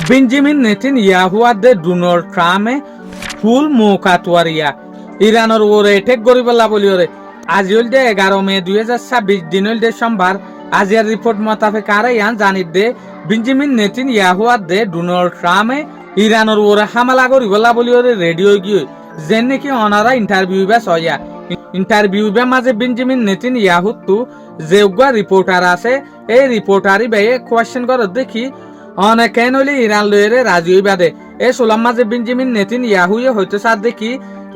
Benjamin Netanyahu আদে Donald ট্রাম্পে ফুল মৌকাতুয়ারিয়া ইরানের ওরে এটেক গরিবল্লা বলিওরে আজি হল দে 11 মে 2026 দিন হল দে সোমবার আজিয়ার রিপোর্ট মোতাবেক আর ইয়ান জানিত দে বেঞ্জামিন নেতানিয়াহু আদে ডোনাল্ড ট্রাম্পে ইরানের ওরে হামলা গরিবল্লা বলিওরে রেডিও গিয়ে যেন নাকি অনারা ইন্টারভিউ বা সয়া ইন্টারভিউ বে মাঝে বেঞ্জামিন নেতানিয়াহু তু যেগুয়া রিপোর্টার আছে এই রিপোর্টারই বে কোয়েশ্চেন করে দেখি অনেকে নইলে ইরান লয়েরে রাজি বাদে এ সোলাম মাঝে বেঞ্জামিন নেতানিয়াহুয়ে হয়তো সার দেখি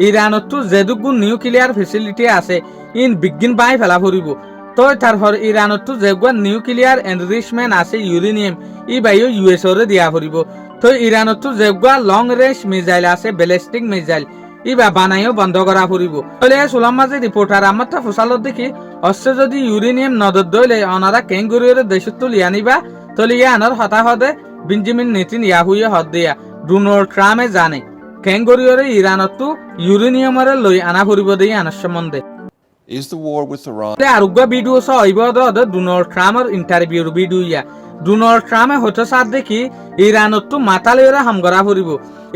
ইরানত তো যেদুগু নিউক্লিয়ার ফেসিলিটি আছে ইন বিজ্ঞান বাই ফেলা ফুরিব তই তার হর ইরানত তো যেগুয়া নিউক্লিয়ার এনরিচমেন্ট আছে ইউরেনিয়াম ই বাইও ইউএস ওরে দিয়া ফুরিব তই ইরানত তো যেগুয়া লং রেঞ্জ মিসাইল আছে ব্যালিস্টিক মিসাইল ইবা বানাইও বন্ধ করা ফুরিব তলে সোলাম মাঝে রিপোর্টার আমার তা ফসালত দেখি অস্ত্র যদি ইউরেনিয়াম নদর দইলে অনারা কেঙ্গুরিয়রে দেশত তুলি আনিবা তলে ইয়ানোর হতাহতে বেঞ্জামিন নেতানিয়াহুয়ে হদ দিয়া ডোনাল্ড ট্রাম্পে জানে কেঙ্গুরিয়রে ইরানত ইউরেনিয়ামরে লই আনা ফুরিব দেই আনার সম্বন্ধে Is the war with Iran? আরোগ্য ভিডিও সইব ডোনাল্ড ট্রাম্পের ইন্টারভিউর ভিডিও ইয়া ডোনাল্ড ট্রাম্পে হয়তো সার দেখি ইরানত মাথা লইরা হাম করা ফুরিব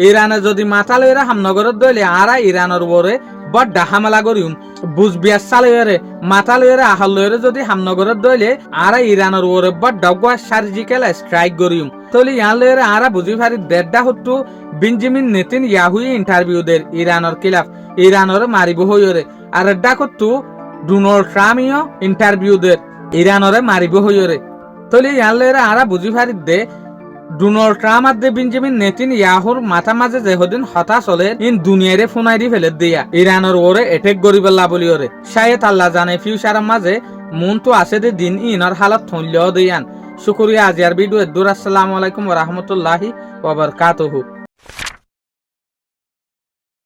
ইরানে যদি মাথা লইরা হাম নগরত দইলে আরা ইরানের ওরে বড় হামলা করিম বুঝবিয়াস চালইরে মাথা লইরা আহল লইরে যদি হাম নগরত দইলে আরা ইরানের ওরে বড় ডগা সার্জিক্যাল স্ট্রাইক করিম তলি ইয়ান লইরে আরা বুঝি পারি দেড়টা হট্টু বেঞ্জামিন নেতানিয়াহুয়ে ইন্টারভিউ দের ইরানের খিলাফ ইরানের মারিব হইরে আর ডাকতু ডোনাল্ড ট্রাম্পও ইন্টারভিউ দের ইরানরে মারিব হইরে তলি ইয়ান লইরে আরা বুঝি পারি দে ডোনাল্ড ট্রাম্প আর দে বেঞ্জামিন নেতানিয়াহুর মাথা মাঝে যে হদিন হতা চলে ইন দুনিয়ারে ফোনাই দি ফেলে দিয়া ইরানের ওরে এটেক গরিবল্লা বলি ওরে শায়দ আল্লাহ জানে ফিউচারের মাঝে মন তো আছে দে দিন ইনার হালত থইলেও দিয়ান শুকরিয়া আজিয়ার ভিডিও দূর আসসালামু আলাইকুম ওয়া রাহমাতুল্লাহি ওয়া বারাকাতুহু।